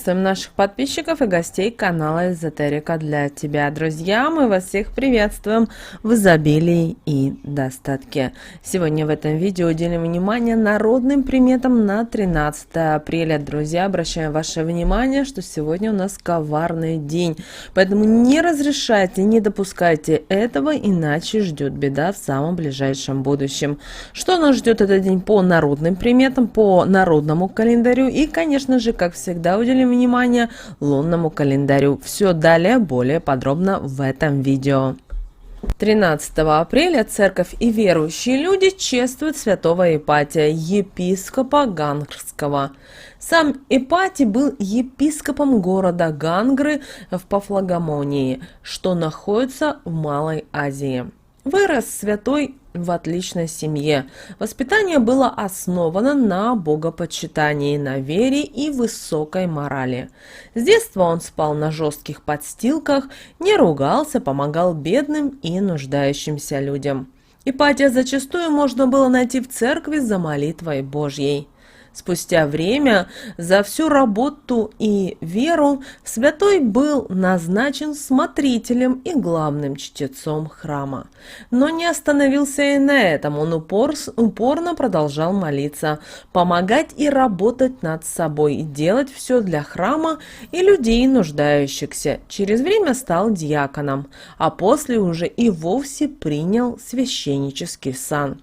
Приветствуем наших подписчиков и гостей канала Эзотерика для тебя. Друзья, мы вас всех приветствуем в изобилии и достатке. Сегодня в этом видео уделим внимание народным приметам на 13 апреля. Друзья, обращаем ваше внимание, что сегодня у нас коварный день. Поэтому не разрешайте, не допускайте этого, иначе ждет беда в самом ближайшем будущем. Что нас ждет этот день по народным приметам, по народному календарю и, конечно же, как всегда, уделим внимание лунному календарю. Все далее более подробно в этом видео. 13 апреля церковь и верующие люди чествуют святого Ипатия, епископа Гангрского. Сам Ипатий был епископом города Гангры в Пафлагомонии, что находится в Малой Азии. Вырос святой в отличной семье. Воспитание было основано на богопочитании, на вере и высокой морали. С детства он спал на жестких подстилках, не ругался, помогал бедным и нуждающимся людям. Ипатия зачастую можно было найти в церкви за молитвой Божьей. Спустя время за всю работу и веру святой был назначен смотрителем и главным чтецом храма. Но не остановился и на этом, он упорно продолжал молиться, помогать и работать над собой, делать все для храма и людей нуждающихся. Через время стал диаконом, а после уже и вовсе принял священнический сан.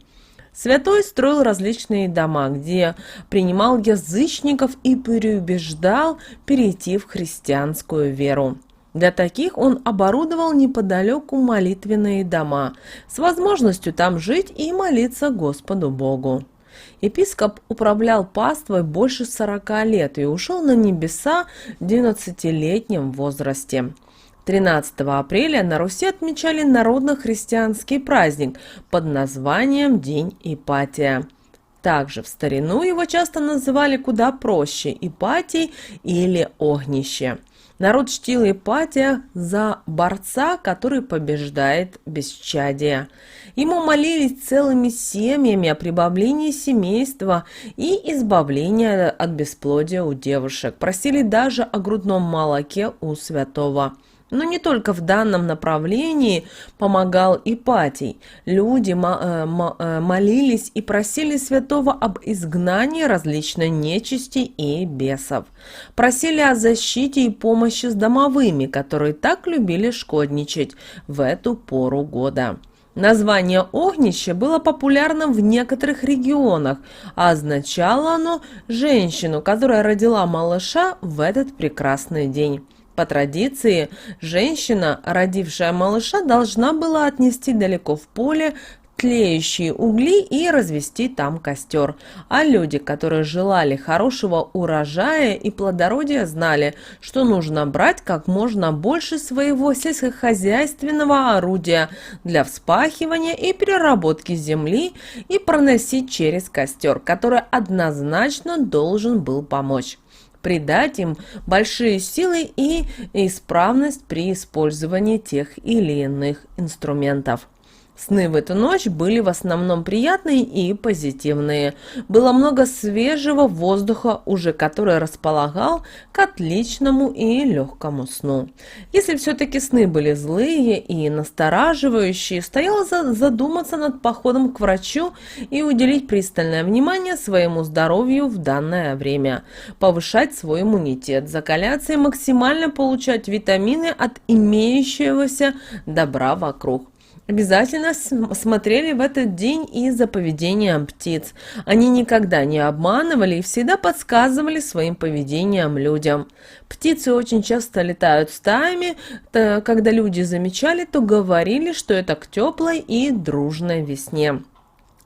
Святой строил различные дома, где принимал язычников и переубеждал перейти в христианскую веру. Для таких он оборудовал неподалеку молитвенные дома с возможностью там жить и молиться Господу Богу. Епископ управлял паствой больше 40 лет и ушел на небеса в 12-летнем возрасте. 13 апреля на Руси отмечали народно-христианский праздник под названием День Ипатия. Также в старину его часто называли куда проще – Ипатий или Огнище. Народ чтил Ипатия за борца, который побеждает бесчадие. Ему молились целыми семьями о прибавлении семейства и избавлении от бесплодия у девушек. Просили даже о грудном молоке у святого. Но не только в данном направлении помогал Ипатий. Люди молились и просили святого об изгнании различной нечисти и бесов. Просили о защите и помощи с домовыми, которые так любили шкодничать в эту пору года. Название «Огнище» было популярным в некоторых регионах, а означало оно женщину, которая родила малыша в этот прекрасный день. По традиции, женщина, родившая малыша, должна была отнести далеко в поле тлеющие угли и развести там костер. А люди, которые желали хорошего урожая и плодородия, знали, что нужно брать как можно больше своего сельскохозяйственного орудия для вспахивания и переработки земли и проносить через костер, который однозначно должен был помочь. Придать им большие силы и исправность при использовании тех или иных инструментов. Сны в эту ночь были в основном приятные и позитивные. Было много свежего воздуха, уже который располагал к отличному и легкому сну. Если все-таки сны были злые и настораживающие, стояло задуматься над походом к врачу и уделить пристальное внимание своему здоровью в данное время. Повышать свой иммунитет, закаляться и максимально получать витамины от имеющегося добра вокруг. Обязательно смотрели в этот день и за поведением птиц. Они никогда не обманывали и всегда подсказывали своим поведением людям. Птицы очень часто летают стаями, когда люди замечали, то говорили, что это к теплой и дружной весне.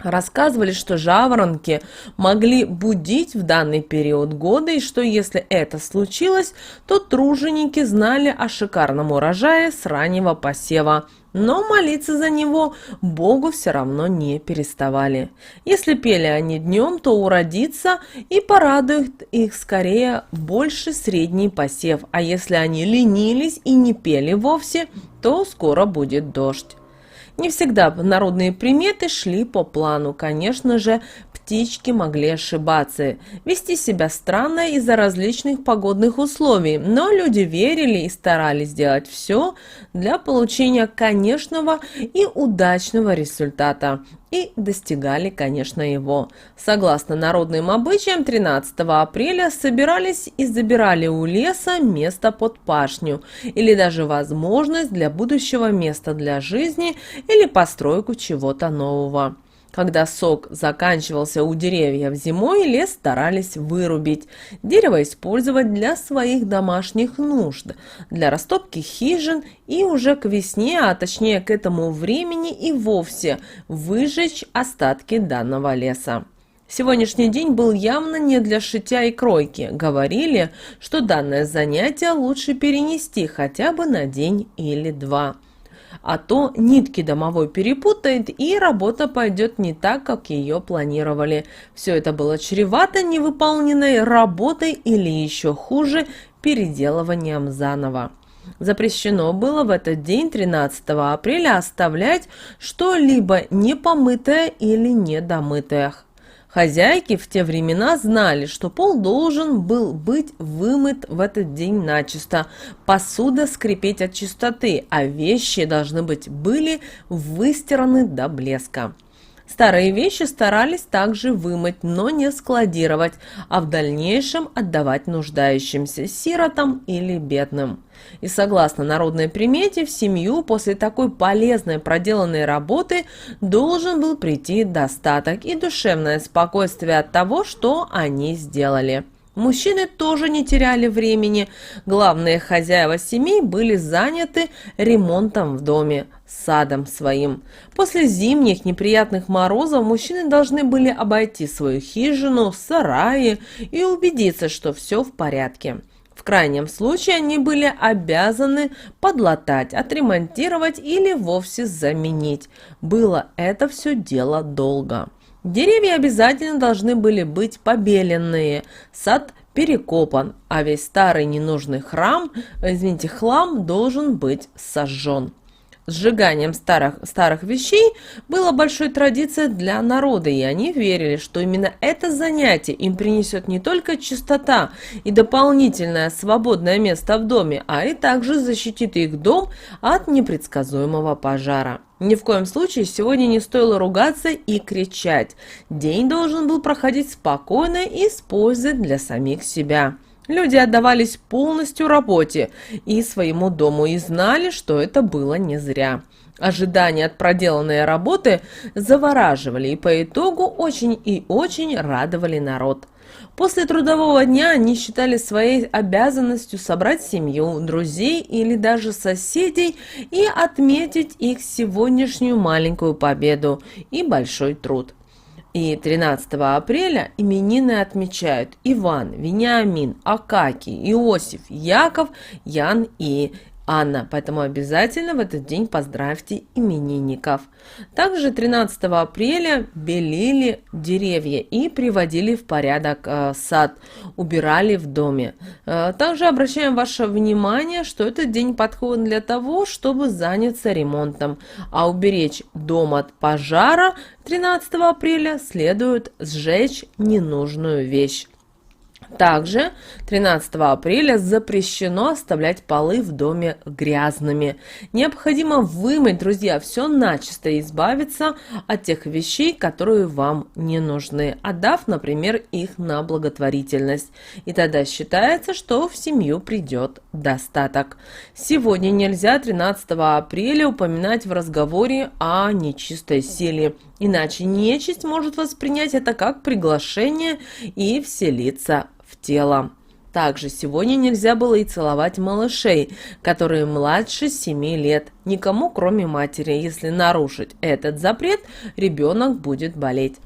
Рассказывали, что жаворонки могли будить в данный период года, и что если это случилось, то труженики знали о шикарном урожае с раннего посева. Но молиться за него Богу все равно не переставали. Если пели они днем, то уродится и порадует их скорее больше средний посев, а если они ленились и не пели вовсе, то скоро будет дождь. Не всегда народные приметы шли по плану. Конечно же, птички могли ошибаться, вести себя странно из-за различных погодных условий, но люди верили и старались сделать все для получения конечного и удачного результата. И достигали, конечно, его. Согласно народным обычаям, 13 апреля собирались и забирали у леса место под пашню или даже возможность для будущего места для жизни или постройку чего-то нового. Когда сок заканчивался у деревьев зимой, лес старались вырубить. Дерево использовать для своих домашних нужд, для растопки хижин и уже к весне, а точнее к этому времени и вовсе выжечь остатки данного леса. Сегодняшний день был явно не для шитья и кройки. Говорили, что данное занятие лучше перенести хотя бы на день или два. А то нитки домовой перепутает, и работа пойдет не так, как ее планировали. Все это было чревато невыполненной работой или еще хуже, переделыванием заново. Запрещено было в этот день, 13 апреля, оставлять что-либо непомытое или недомытое. Хозяйки в те времена знали, что пол должен был быть вымыт в этот день начисто, посуда скрипеть от чистоты, а вещи должны были выстираны до блеска. Старые вещи старались также вымыть, но не складировать, а в дальнейшем отдавать нуждающимся, сиротам или бедным. И согласно народной примете, в семью после такой полезной проделанной работы должен был прийти достаток и душевное спокойствие от того, что они сделали. Мужчины тоже не теряли времени. Главные хозяева семей были заняты ремонтом в доме, садом своим. После зимних неприятных морозов мужчины должны были обойти свою хижину, сараи и убедиться, что все в порядке. В крайнем случае они были обязаны подлатать, отремонтировать или вовсе заменить. Было это все дело долго. Деревья обязательно должны были быть побеленные, сад перекопан, а весь старый ненужный хлам должен быть сожжен. Сжиганием старых вещей было большой традицией для народа, и они верили, что именно это занятие им принесет не только чистота и дополнительное свободное место в доме, а и также защитит их дом от непредсказуемого пожара. Ни в коем случае сегодня не стоило ругаться и кричать. День должен был проходить спокойно и с пользой для самих себя. Люди отдавались полностью работе и своему дому и знали, что это было не зря. Ожидания от проделанной работы завораживали и по итогу очень и очень радовали народ. После трудового дня они считали своей обязанностью собрать семью, друзей или даже соседей и отметить их сегодняшнюю маленькую победу и большой труд. И 13 апреля именины отмечают Иван, Вениамин, Акакий, Иосиф, Яков, Ян и Анна. Поэтому обязательно в этот день поздравьте именинников. Также 13 апреля белили деревья и приводили в порядок сад, убирали в доме. Также обращаем ваше внимание, что этот день подходит для того, чтобы заняться ремонтом, а уберечь дом от пожара 13 апреля следует сжечь ненужную вещь. Также 13 апреля запрещено оставлять полы в доме грязными. Необходимо вымыть, друзья, все начисто и избавиться от тех вещей, которые вам не нужны, отдав, например, их на благотворительность. И тогда считается, что в семью придет достаток. Сегодня нельзя 13 апреля упоминать в разговоре о нечистой силе. Иначе нечисть может воспринять это как приглашение и вселиться в тело. Также сегодня нельзя было и целовать малышей, которые младше 7 лет, никому кроме матери. Если нарушить этот запрет, ребенок будет болеть.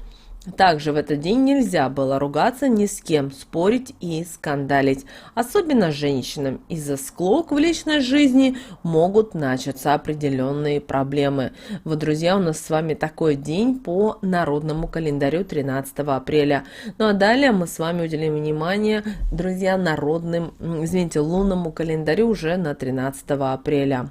Также в этот день нельзя было ругаться ни с кем, спорить и скандалить, особенно женщинам. Из-за склок в личной жизни могут начаться определенные проблемы. Вот, друзья, у нас с вами такой день по народному календарю 13 апреля. Ну а далее мы с вами уделим внимание, друзья, лунному календарю уже на 13 апреля.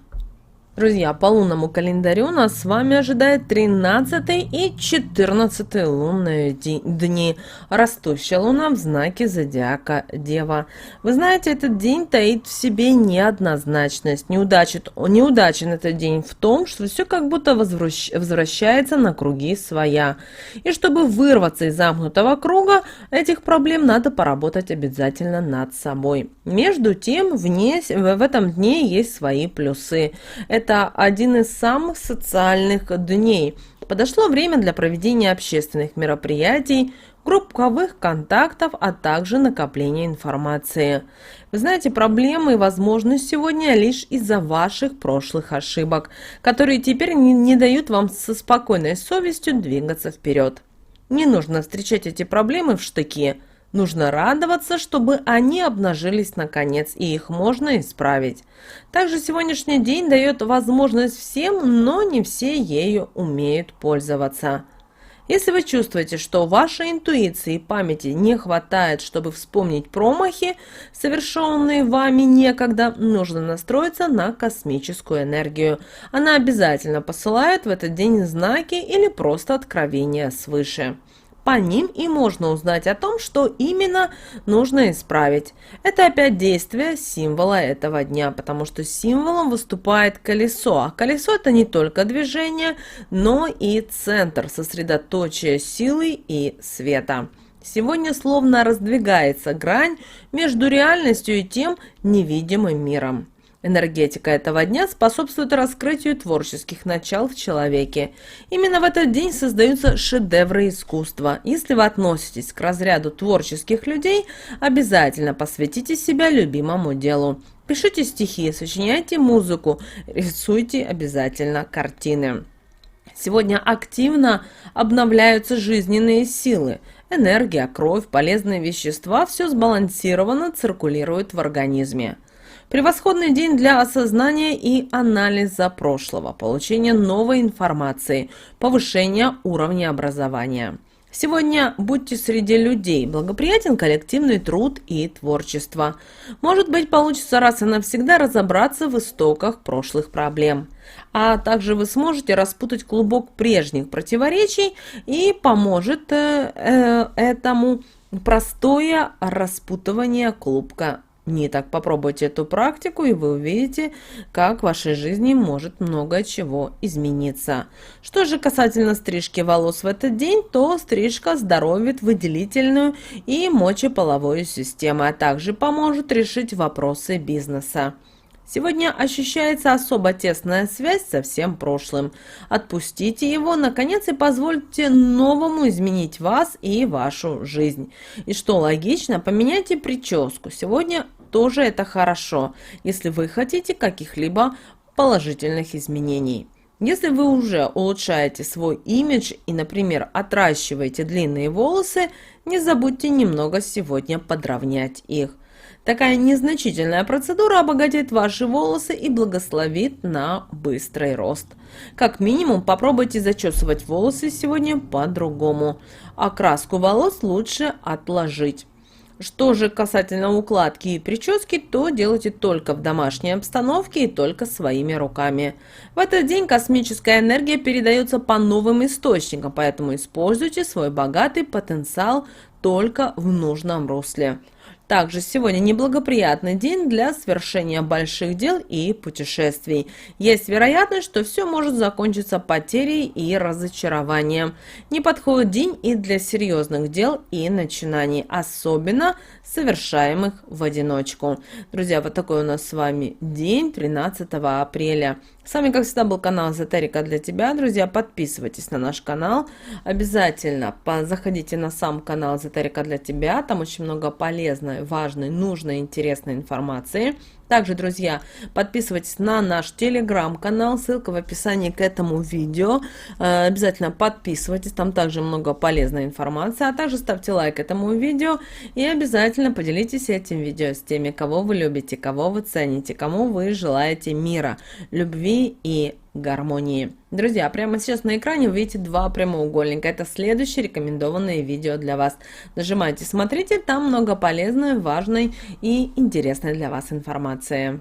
Друзья, по лунному календарю нас с вами ожидает 13 и 14 лунные дни. Растущая луна в знаке зодиака Дева. Вы знаете, этот день таит в себе неоднозначность. Неудачен этот день в том, что все как будто возвращается на круги своя. И чтобы вырваться из замкнутого круга этих проблем, надо поработать обязательно над собой. Между тем, в этом дне есть свои плюсы. Это один из самых социальных дней. Подошло время для проведения общественных мероприятий, групповых контактов, а также накопления информации. Вы знаете, проблемы и возможности сегодня лишь из-за ваших прошлых ошибок, которые теперь не дают вам со спокойной совестью двигаться вперед. Не нужно встречать эти проблемы в штыки. Нужно радоваться, чтобы они обнажились наконец, и их можно исправить. Также сегодняшний день дает возможность всем, но не все ею умеют пользоваться. Если вы чувствуете, что вашей интуиции и памяти не хватает, чтобы вспомнить промахи, совершенные вами некогда, нужно настроиться на космическую энергию. Она обязательно посылает в этот день знаки или просто откровения свыше. По ним и можно узнать о том, что именно нужно исправить. Это опять действие символа этого дня, потому что символом выступает колесо. А колесо – это не только движение, но и центр, сосредоточие силы и света. Сегодня словно раздвигается грань между реальностью и тем невидимым миром. Энергетика этого дня способствует раскрытию творческих начал в человеке. Именно в этот день создаются шедевры искусства. Если вы относитесь к разряду творческих людей, обязательно посвятите себя любимому делу. Пишите стихи, сочиняйте музыку, рисуйте обязательно картины. Сегодня активно обновляются жизненные силы. Энергия, кровь, полезные вещества – все сбалансированно циркулирует в организме. Превосходный день для осознания и анализа прошлого, получения новой информации, повышения уровня образования. Сегодня будьте среди людей, благоприятен коллективный труд и творчество. Может быть, получится раз и навсегда разобраться в истоках прошлых проблем. А также вы сможете распутать клубок прежних противоречий и поможет этому простое распутывание клубка ниток. Попробуйте эту практику, и вы увидите, как в вашей жизни может много чего измениться. Что же касательно стрижки волос в этот день, то стрижка здоровит выделительную и мочеполовую систему, а также поможет решить вопросы бизнеса. Сегодня ощущается особо тесная связь со всем прошлым. Отпустите его, наконец, и позвольте новому изменить вас и вашу жизнь. И что логично, поменяйте прическу. Сегодня тоже это хорошо, если вы хотите каких-либо положительных изменений. Если вы уже улучшаете свой имидж и, например, отращиваете длинные волосы, не забудьте немного сегодня подровнять их. Такая незначительная процедура обогатит ваши волосы и благословит на быстрый рост. Как минимум, попробуйте зачесывать волосы сегодня по-другому. Окраску волос лучше отложить. Что же касательно укладки и прически, то делайте только в домашней обстановке и только своими руками. В этот день космическая энергия передается по новым источникам, поэтому используйте свой богатый потенциал только в нужном русле. Также сегодня неблагоприятный день для совершения больших дел и путешествий. Есть вероятность, что все может закончиться потерей и разочарованием. Не подходит день и для серьезных дел и начинаний, особенно совершаемых в одиночку. Друзья, вот такой у нас с вами день 13 апреля. С вами, как всегда, был канал Эзотерика для тебя. Друзья, подписывайтесь на наш канал. Обязательно заходите на сам канал Эзотерика для тебя. Там очень много полезной, важной, нужной, интересной информации. Также, друзья, подписывайтесь на наш телеграм-канал, ссылка в описании к этому видео. Обязательно подписывайтесь, там также много полезной информации. А также ставьте лайк этому видео и обязательно поделитесь этим видео с теми, кого вы любите, кого вы цените, кому вы желаете мира, любви и гармонии. Друзья, прямо сейчас на экране вы видите два прямоугольника. Это следующие рекомендованные видео для вас. Нажимайте, смотрите, там много полезной, важной и интересной для вас информации.